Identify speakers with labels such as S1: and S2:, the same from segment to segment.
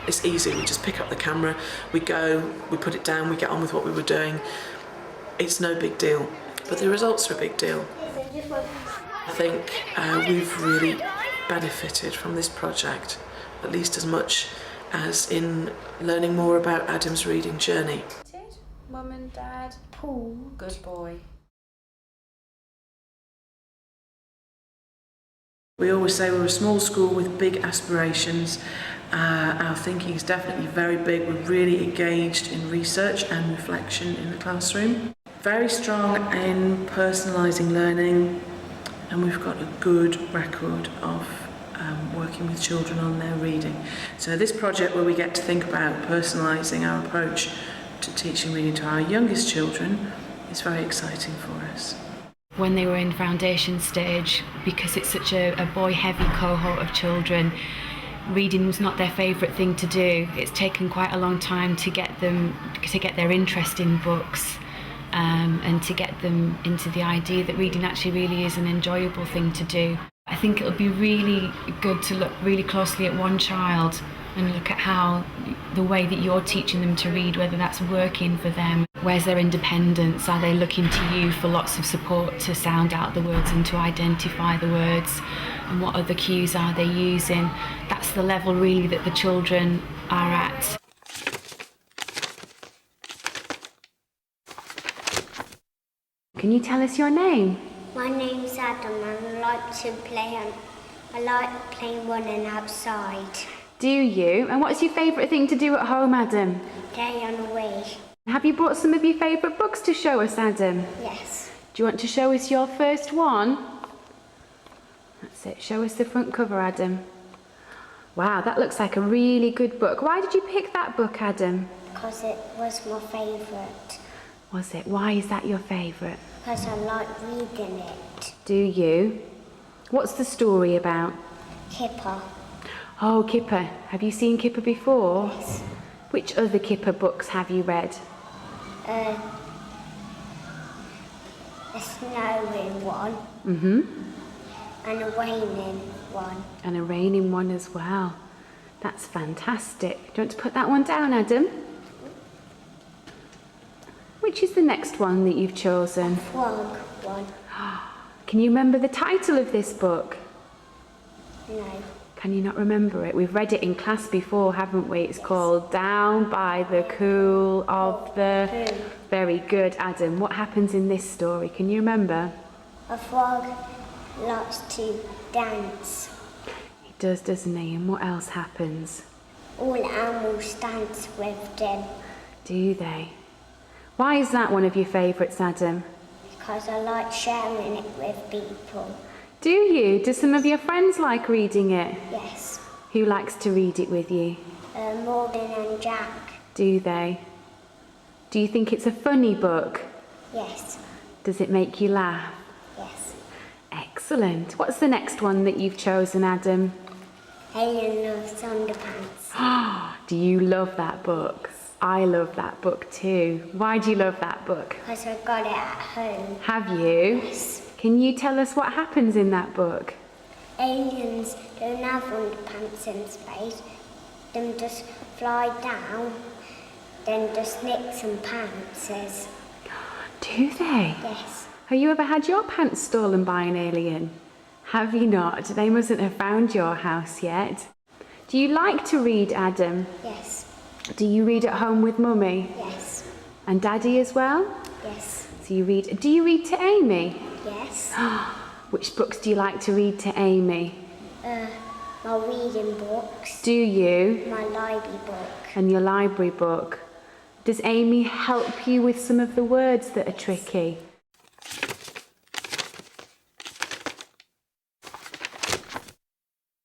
S1: It's easy, we just pick up the camera, we go, we put it down, we get on with what we were doing. It's no big deal, but the results are a big deal. I think we've really benefited from this project, at least as much as in learning more about Adam's reading journey.
S2: Mum and Dad, Paul, good boy.
S1: We always say we're a small school with big aspirations. Our thinking is definitely very big. We're really engaged in research and reflection in the classroom. Very strong in personalising learning, and we've got a good record of working with children on their reading. So this project where we get to think about personalising our approach to teaching reading to our youngest children is very exciting for us.
S3: When they were in foundation stage, because it's such a boy-heavy cohort of children, reading was not their favourite thing to do. It's taken quite a long time to get their interest in books, and to get them into the idea that reading actually really is an enjoyable thing to do. I think it'll be really good to look really closely at one child and look at how the way that you're teaching them to read, whether that's working for them. Where's their independence? Are they looking to you for lots of support to sound out the words and to identify the words? And what other cues are they using? That's the level really that the children are at. Can you tell us your name?
S4: My name's Adam and I like playing running outside.
S3: Do you? And what's your favourite thing to do at home, Adam?
S4: Play on the way.
S3: Have you brought some of your favourite books to show us, Adam?
S4: Yes.
S3: Do you want to show us your first one? That's it. Show us the front cover, Adam. Wow, that looks like a really good book. Why did you pick that book, Adam?
S4: Because it was my favourite.
S3: Was it? Why is that your favourite?
S4: Because I like reading it.
S3: Do you? What's the story about?
S4: Kipper.
S3: Oh, Kipper. Have you seen Kipper before?
S4: Yes.
S3: Which other Kipper books have you read?
S4: A snowing one.
S3: Mm-hmm.
S4: And a raining one.
S3: And a raining one as well. That's fantastic. Do you want to put that one down, Adam? Which is the next one that you've chosen?
S4: Frog one.
S3: Can you remember the title of this book?
S4: No.
S3: Can you not remember it? We've read it in class before, haven't we? It's called Down by the Cool of the...
S4: Pool.
S3: Very good, Adam. What happens in this story? Can you remember?
S4: A frog likes to dance.
S3: He does, doesn't he? And what else happens?
S4: All animals dance with them.
S3: Do they? Why is that one of your favourites, Adam?
S4: Because I like sharing it with people.
S3: Do you? Do some of your friends like reading it?
S4: Yes.
S3: Who likes to read it with you?
S4: Morgan and Jack.
S3: Do they? Do you think it's a funny book?
S4: Yes.
S3: Does it make you laugh?
S4: Yes.
S3: Excellent. What's the next one that you've chosen, Adam?
S4: Alien Loves Underpants.
S3: Do you love that book? I love that book too. Why do you love that book?
S4: Because I got it at home.
S3: Have you?
S4: Yes.
S3: Can you tell us what happens in that book?
S4: Aliens don't have underpants in space. Them just fly down, then just nick some pantses.
S3: Do they?
S4: Yes.
S3: Have you ever had your pants stolen by an alien? Have you not? They mustn't have found your house yet. Do you like to read, Adam?
S4: Yes.
S3: Do you read at home with Mummy?
S4: Yes.
S3: And Daddy as well?
S4: Yes.
S3: So you read. Do you read to Amy?
S4: Yes.
S3: Which books do you like to read to Amy?
S4: My reading books.
S3: Do you?
S4: My library book.
S3: And your library book. Does Amy help you with some of the words that are tricky?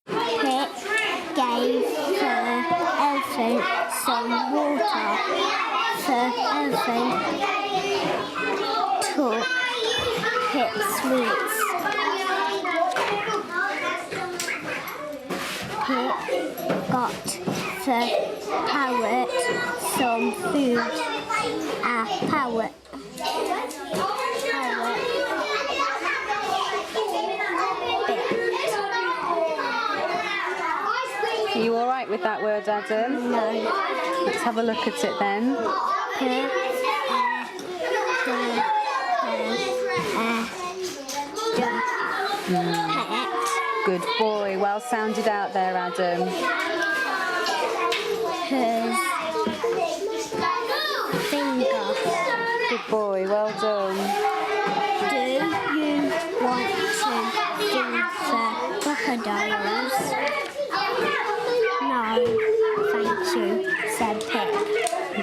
S4: Pip gave her elephant some water. The elephant took Pip's sweets. Pip got the parrot some food. Parrot.
S3: Are you all right with that word, Adam?
S4: No.
S3: Let's have a look at it then.
S4: Pet.
S3: Good boy. Well sounded out there, Adam.
S4: His finger.
S3: Good boy. Well done.
S4: Do you want to feed the crocodiles? No, thank you, said Pip.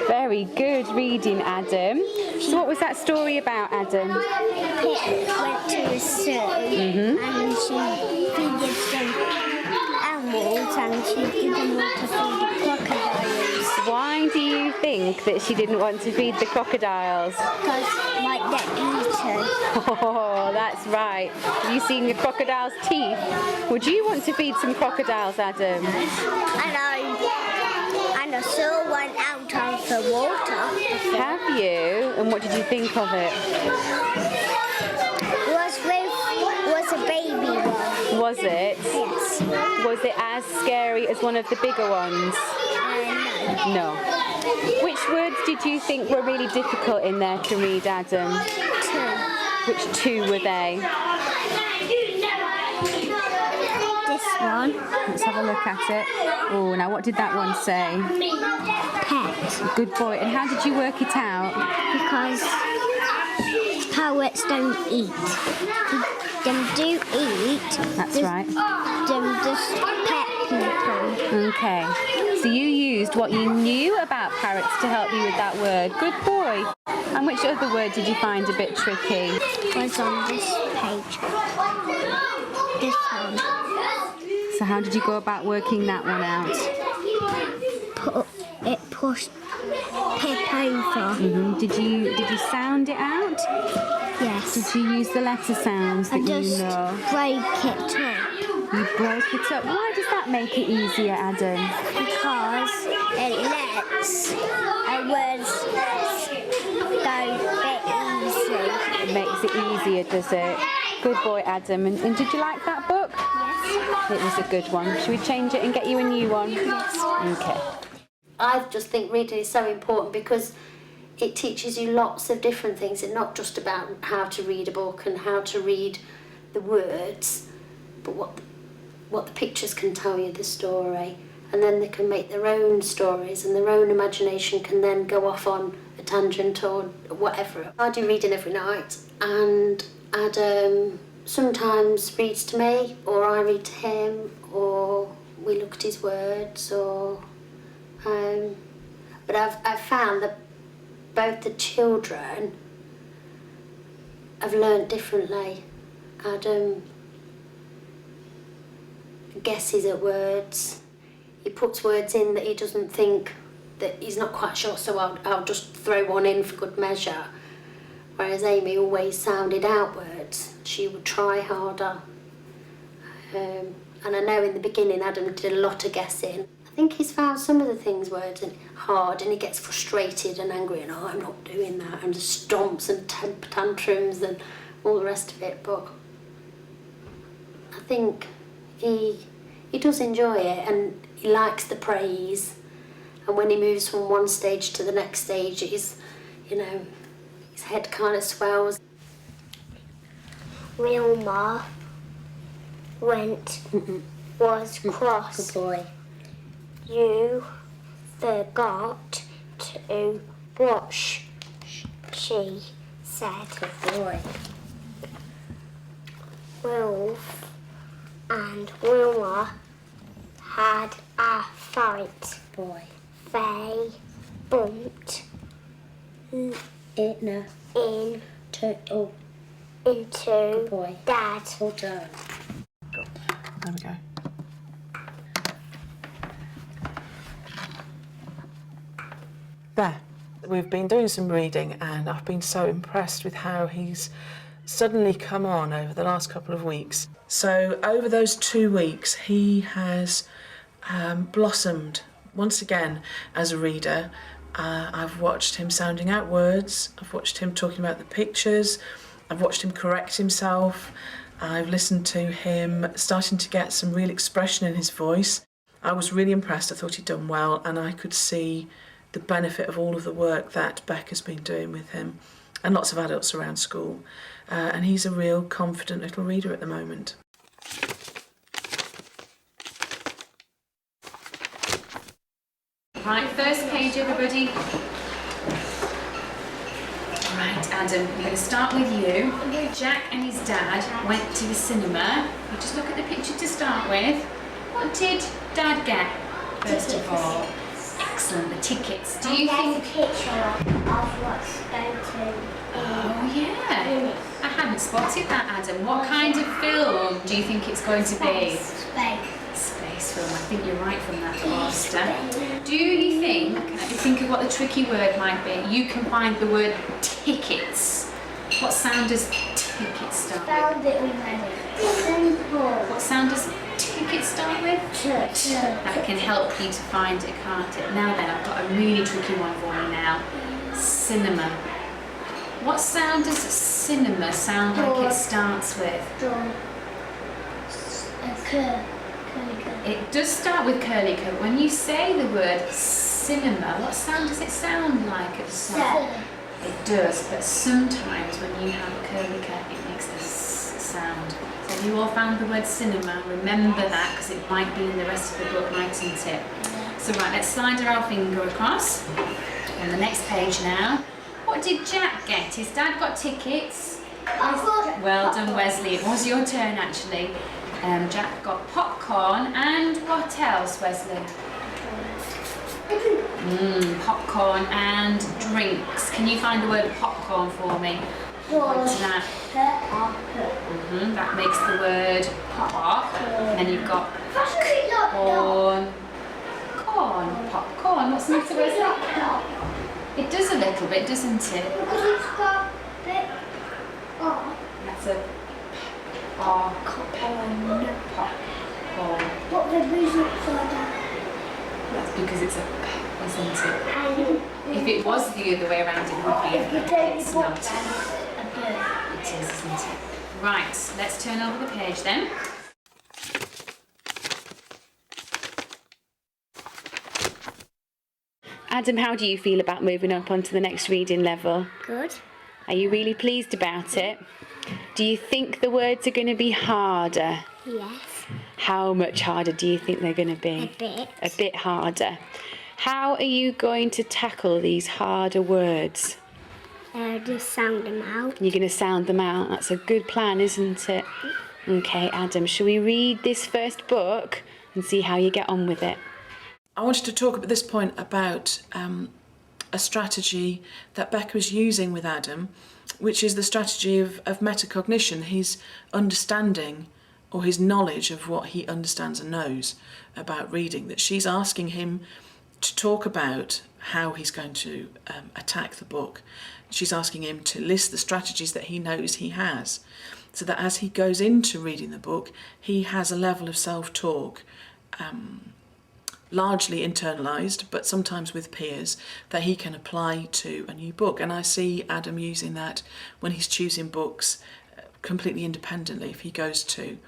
S3: Very good reading, Adam. So what was that story about, Adam?
S4: Pip went to the zoo and she feeded some animals and she didn't want to feed the crocodiles.
S3: Why do you think that she didn't want to feed the crocodiles?
S4: Because like they're eaten.
S3: Oh, that's right. Have you seen the crocodile's teeth? Would you want to feed some crocodiles, Adam?
S4: And I saw one out of the water.
S3: Have you? And what did you think of it?
S4: Was a baby one.
S3: Was it?
S4: Yes.
S3: Was it as scary as one of the bigger ones?
S4: No.
S3: No. Which words did you think were really difficult in there to read, Adam?
S4: 2.
S3: Which 2 were they?
S4: This one.
S3: Let's have a look at it. Oh, now what did that one say?
S4: Pet.
S3: Good boy. And how did you work it out?
S4: Because parrots don't eat. Them do eat.
S3: That's right.
S4: Them just pet people.
S3: Okay. So you used what you knew about parrots to help you with that word. Good boy. And which other word did you find a bit tricky?
S4: Was on this page. This one.
S3: So how did you go about working that one out?
S4: Pushed Pip over.
S3: Did you sound it out?
S4: Yes.
S3: Did you use the letter sounds that
S4: I just
S3: you know?
S4: break it up.
S3: You broke it up. Why does that make it easier, Adam?
S4: Because it lets words go a bit easy.
S3: It makes it easier, does it? Good boy, Adam. And did you like that book?
S4: Yes.
S3: It was a good one. Should we change it and get you a new one?
S4: Yes.
S3: Okay.
S5: I just think reading is so important because it teaches you lots of different things. It's not just about how to read a book and how to read the words, but what the pictures can tell you the story, and then they can make their own stories and their own imagination can then go off on a tangent or whatever. I do reading every night, and Adam sometimes reads to me, or I read to him, or we look at his words, or but I've found that both the children have learnt differently. Adam guesses at words. He puts words in that he doesn't think, that he's not quite sure, so I'll just throw one in for good measure. Whereas Amy always sounded out words. She would try harder. And I know in the beginning Adam did a lot of guessing. I think he's found some of the things words hard, and he gets frustrated and angry and I'm not doing that, and stomps and temper tantrums and all the rest of it, but I think he does enjoy it and he likes the praise, and when he moves from one stage to the next stage, his head kind of swells.
S4: Wilma was cross.
S5: Good boy.
S4: You forgot to wash, she said.
S5: Good boy.
S4: Wolf and Wilma had a fight.
S5: Boy.
S4: They bumped
S5: In
S4: into
S5: Good boy.
S4: Dad.
S5: Well done.
S1: There we go. There. We've been doing some reading and I've been so impressed with how he's suddenly come on over the last couple of weeks. So over those 2 weeks he has blossomed once again as a reader. I've watched him sounding out words, I've watched him talking about the pictures, I've watched him correct himself, I've listened to him starting to get some real expression in his voice. I was really impressed. I thought he'd done well, and I could see the benefit of all of the work that Becca's been doing with him and lots of adults around school. And he's a real confident little reader at the moment.
S3: Right, first page, everybody. Right, Adam, we're going to start with you. Jack and his dad went to the cinema. You just look at the picture to start with. What did Dad get, first of all? Excellent, the tickets. Do you think...
S4: There's a picture of what's going to...
S3: Oh, yeah. I hadn't spotted that, Adam. What kind of film do you think it's going to be? Space film. I think you're right from that poster. Do you think, let me think of what the tricky word might be, you can find the word tickets. What sound does ticket start with?
S4: Found it already.
S3: What sound does ticket start with? That can help you to find it, can't it? Now then, I've got a really tricky one for you now. Cinema. What sound does cinema sound like it starts with? It does start with curly K. When you say the word cinema, what sound does it sound like at the start? It does, but sometimes when you have a curly K, it makes a sound. So have you all found the word cinema? Remember that, because it might be in the rest of the book, mightn't it? So right, let's slide our finger across on the next page now. What did Jack get? His dad got tickets. Well done, Wesley. It was your turn, actually. Jack got popcorn, and what else, Wesley? Popcorn and drinks. Can you find the word popcorn for me? What's that? That makes the word pop. And then you've got corn. Popcorn. What's the matter, Wesley? It does a little bit, doesn't it? That's a popcorn.
S4: What the music for that?
S3: That's because it's a p, isn't it? If it was the other way around, it would be a p. It's not. It is, isn't it? Right, let's turn over the page then. Adam, how do you feel about moving up onto the next reading level?
S4: Good.
S3: Are you really pleased about it? Do you think the words are going to be harder?
S4: Yes.
S3: How much harder do you think they're going to be?
S4: A bit.
S3: A bit harder. How are you going to tackle these harder words?
S4: Just sound them out.
S3: You're going to sound them out. That's a good plan, isn't it? Okay, Adam, shall we read this first book and see how you get on with it?
S1: I wanted to talk at this point about a strategy that Becca is using with Adam, which is the strategy of metacognition, his understanding or his knowledge of what he understands and knows about reading, that she's asking him to talk about how he's going to attack the book. She's asking him to list the strategies that he knows he has, so that as he goes into reading the book, he has a level of self-talk, largely internalised, but sometimes with peers, that he can apply to a new book. And I see Adam using that when he's choosing books completely independently. If he goes to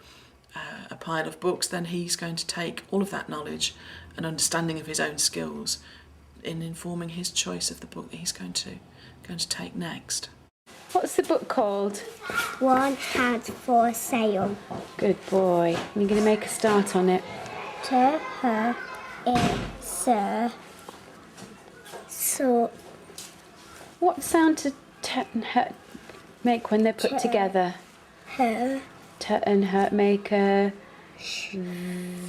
S1: a pile of books, then he's going to take all of that knowledge and understanding of his own skills in informing his choice of the book that he's going to take next.
S3: What's the book called?
S4: One Hat for Sale.
S3: Good boy. You're going to make a start on it.
S4: To her, sir. So.
S3: What sound do t and hurt make when they're put together?
S4: Her.
S3: T and hurt make a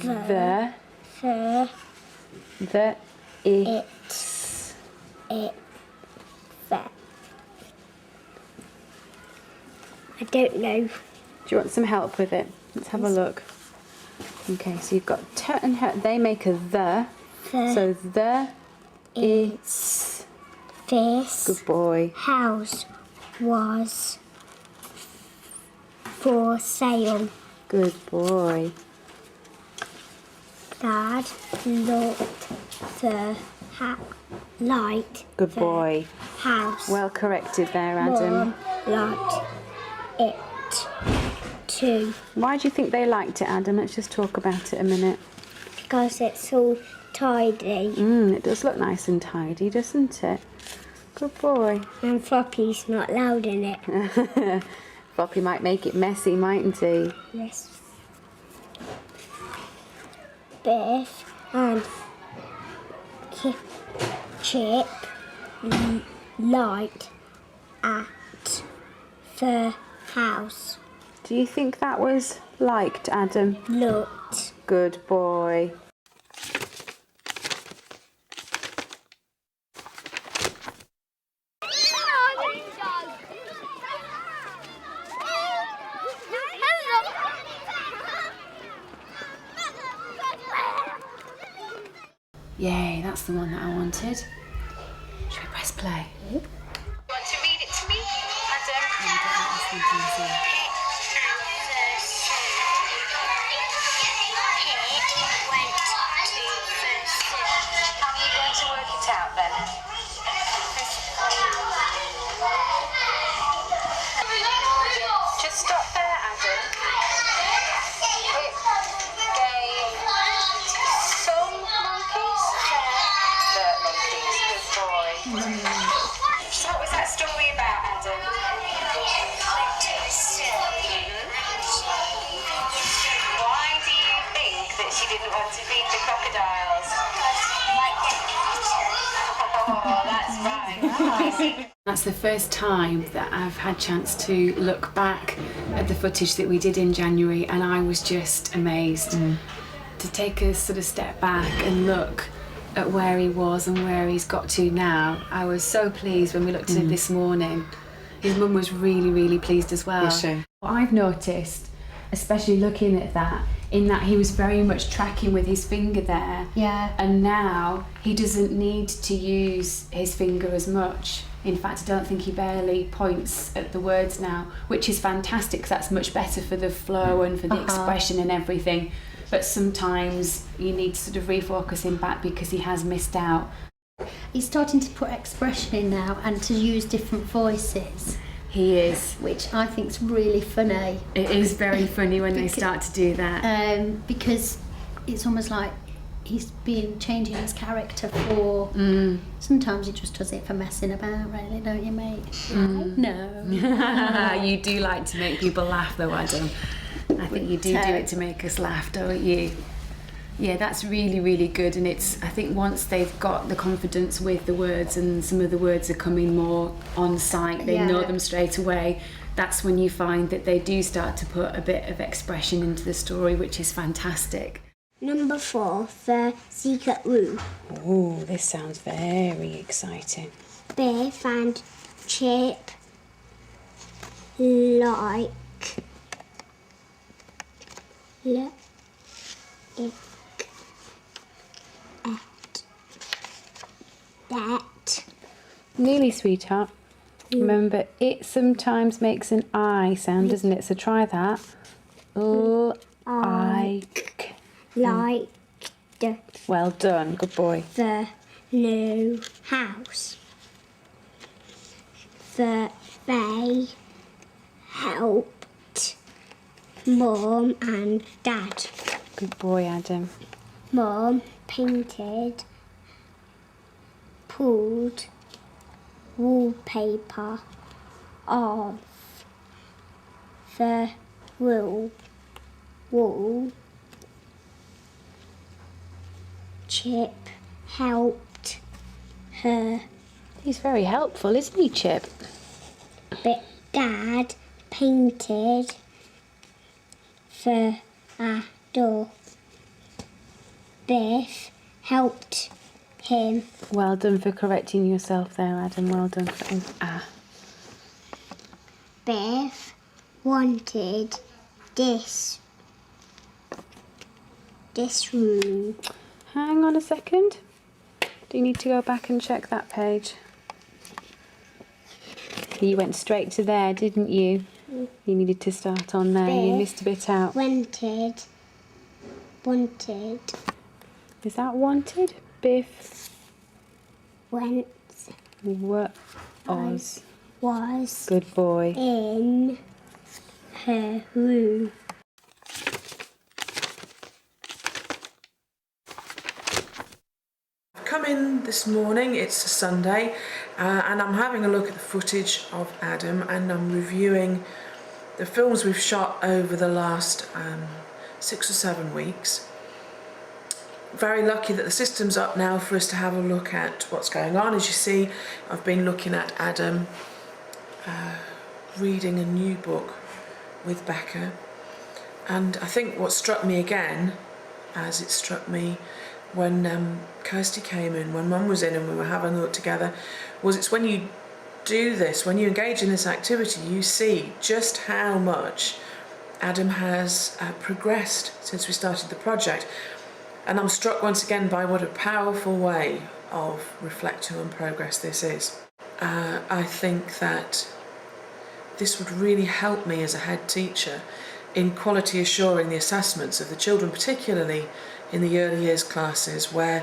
S3: the it's
S4: it that. I don't know.
S3: Do you want some help with it? Let's have a look. Okay, so you've got t and hurt. They make a the. So the it's
S4: this.
S3: Good boy.
S4: House was for sale.
S3: Good boy.
S4: Dad looked the light.
S3: Good boy.
S4: House.
S3: Well corrected there, Adam.
S4: Mom liked it too.
S3: Why do you think they liked it, Adam? Let's just talk about it a minute.
S4: because it's all tidy.
S3: It does look nice and tidy, doesn't it? Good boy.
S4: And Floppy's not loud in it.
S3: Floppy might make it messy, mightn't he?
S4: Yes. Biff and Chip light at the house.
S3: Do you think that was liked, Adam?
S4: Looked.
S3: Good boy. Yay, that's the one that I wanted. Should we press play?
S6: You want to read it to me, Adam? How are you going to work it out then? Just stop there, Adam. It gave some monkeys, dirt monkeys. Good boy. So what was that story about, Adam? Why do you think that she didn't want to feed the crocodiles? Oh, that's right.
S3: That's the first time that I've had a chance to look back at the footage that we did in January, and I was just amazed to take a sort of step back and look at where he was and where he's got to now. I was so pleased when we looked at it this morning. His mum was really, really pleased as well.
S1: Was she?
S3: What I've noticed, especially looking at that, in that he was very much tracking with his finger there.
S5: Yeah.
S3: And now he doesn't need to use his finger as much. In fact, I don't think he barely points at the words now, which is fantastic because that's much better for the flow and for the expression and everything. But sometimes you need to sort of refocus him back because he has missed out.
S5: He's starting to put expression in now and to use different voices,
S3: He is.
S5: which I think's really funny.
S3: It is very funny when they start to do that.
S5: Because it's almost like he's been changing his character for. Sometimes he just does it for messing about, really, don't you, mate? No.
S3: You do like to make people laugh though, Adam. I think you do it to make us laugh, don't you? Yeah, that's really, really good. And it's, I think once they've got the confidence with the words and some of the words are coming more on sight, they know them straight away, that's when you find that they do start to put a bit of expression into the story, which is fantastic.
S4: Number 4, the secret room.
S3: Oh, this sounds very exciting.
S4: Biff and Chip like that.
S3: Nearly, sweetheart. Remember, it sometimes makes an I sound, doesn't it? So try that.
S4: Like
S3: Well done, good boy.
S4: the new house. They helped Mum and Dad.
S3: Good boy, Adam.
S4: Mum painted, pulled wallpaper off the wall. Chip helped her,
S3: He's very helpful, isn't he, Chip?
S4: but Dad painted the door. Biff helped him.
S3: Well done for correcting yourself there, Adam. Well done for saying
S4: Biff wanted this room.
S3: Hang on a second. Do you need to go back and check that page? You went straight to there, didn't you? You needed to start on there. You missed a bit out.
S4: Wanted.
S3: Is that wanted? Biff
S4: Was
S3: good boy.
S4: in her room.
S1: come in this morning, it's a Sunday, and I'm having a look at the footage of Adam, and I'm reviewing the films we've shot over the last 6 or 7 weeks. Very lucky that the system's up now for us to have a look at what's going on. As you see, I've been looking at Adam reading a new book with Becca, and I think what struck me again, as it struck me when Kirsty came in, when Mum was in and we were having a look together, was it's when you do this, when you engage in this activity, you see just how much Adam has progressed since we started the project. And I'm struck once again by what a powerful way of reflecting on progress this is. I think that this would really help me as a head teacher in quality assuring the assessments of the children, particularly in the early years classes, where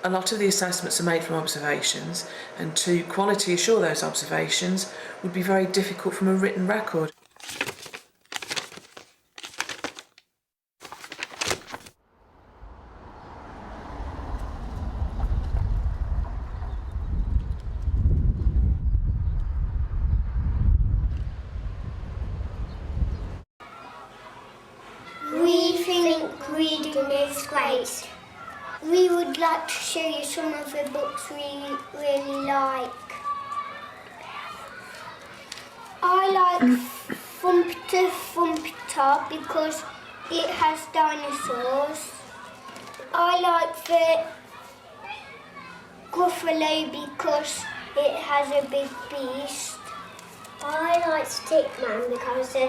S1: a lot of the assessments are made from observations, and to quality assure those observations would be very difficult from a written record.
S4: We think reading is great. We would like to show you some of the books we really like. I like Thumper Thumper because it has dinosaurs. I like the Gruffalo because it has a big beast. I like Stickman because the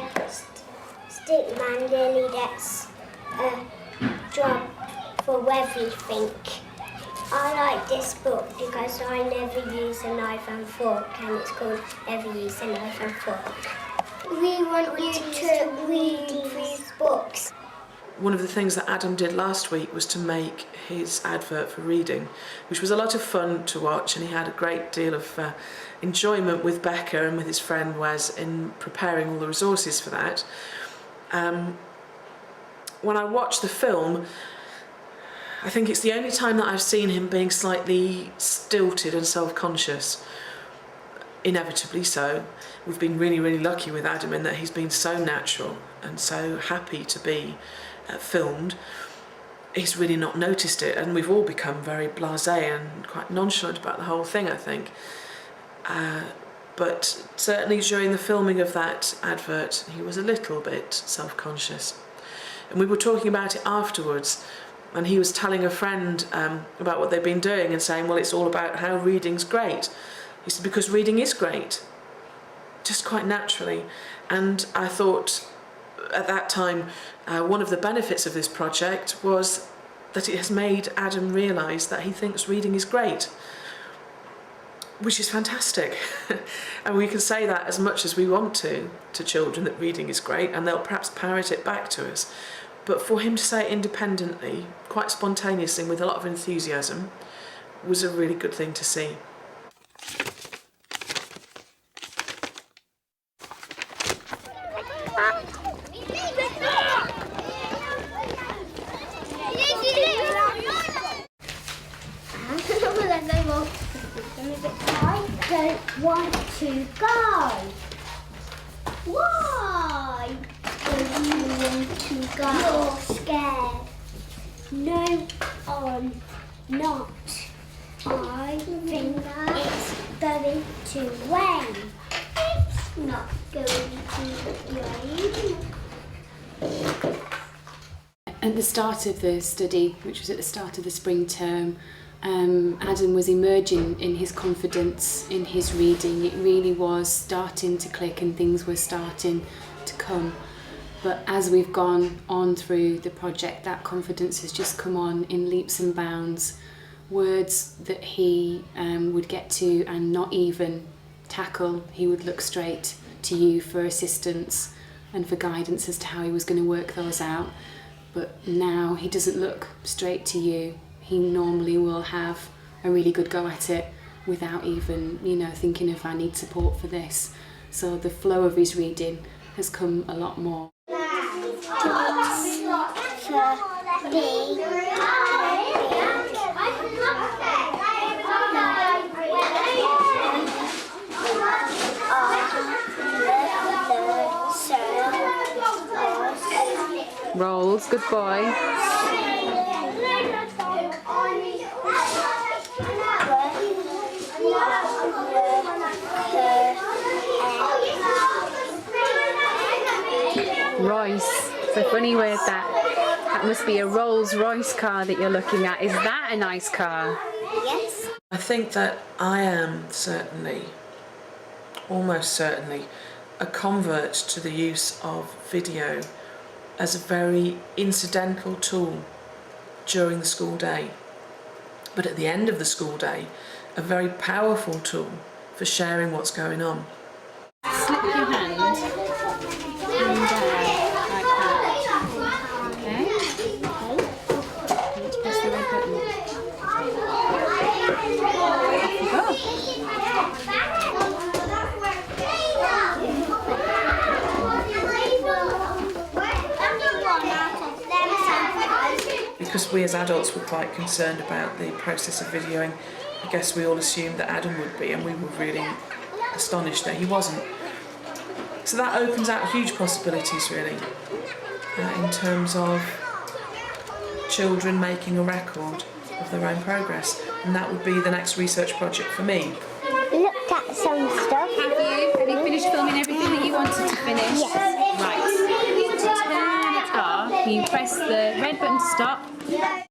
S4: Stickman really gets a job for everything. I like this book because I never use a knife and fork, and it's called Never Use a Knife and Fork. We want you to read these books.
S1: One of the things that Adam did last week was to make his advert for reading, which was a lot of fun to watch, and he had a great deal of enjoyment with Becca and with his friend Wes in preparing all the resources for that. When I watched the film, I think it's the only time that I've seen him being slightly stilted and self-conscious. Inevitably so. We've been really, really lucky with Adam in that he's been so natural and so happy to be filmed. He's really not noticed it, and we've all become very blasé and quite nonchalant about the whole thing, I think. But certainly during the filming of that advert, he was a little bit self-conscious. And we were talking about it afterwards, and he was telling a friend about what they've been doing and saying, well, it's all about how reading's great. He said, because reading is great, just quite naturally. And I thought at that time, one of the benefits of this project was that it has made Adam realise that he thinks reading is great, which is fantastic. And we can say that as much as we want to children, that reading is great, and they'll perhaps parrot it back to us. But for him to say it independently, quite spontaneously, with a lot of enthusiasm, was a really good thing to see.
S4: I don't want to go. Why don't you want to go? You're scared. No, I'm not. I think it's going to rain. It's not going to rain.
S3: At the start of the study, which was at the start of the spring term, Adam was emerging in his confidence in his reading. It really was starting to click and things were starting to come. But as we've gone on through the project, that confidence has just come on in leaps and bounds. Words that he would get to and not even tackle, he would look straight to you for assistance and for guidance as to how he was going to work those out. But now he doesn't look straight to you. He normally will have a really good go at it without even, thinking of, I need support for this. So the flow of his reading has come a lot more.
S7: Rolls, good boy. Royce. It's a funny word that. That must be a Rolls-Royce car that you're looking at. Is that a nice car?
S4: Yes.
S1: I think that I am certainly, almost certainly, a convert to the use of video as a very incidental tool during the school day, but at the end of the school day, a very powerful tool for sharing what's going on.
S7: Slip your hand in there, like that. Okay? Let's press the red button. Off you
S1: Because we as adults were quite concerned about the process of videoing, I guess we all assumed that Adam would be, and we were really astonished that he wasn't. So that opens out huge possibilities really, in terms of children making a record of their own progress, and that would be the next research project for me.
S4: Looked at some stuff.
S7: Have you finished filming everything that you wanted to finish?
S4: Yes.
S7: Right. To turn it off, you press the red button to stop.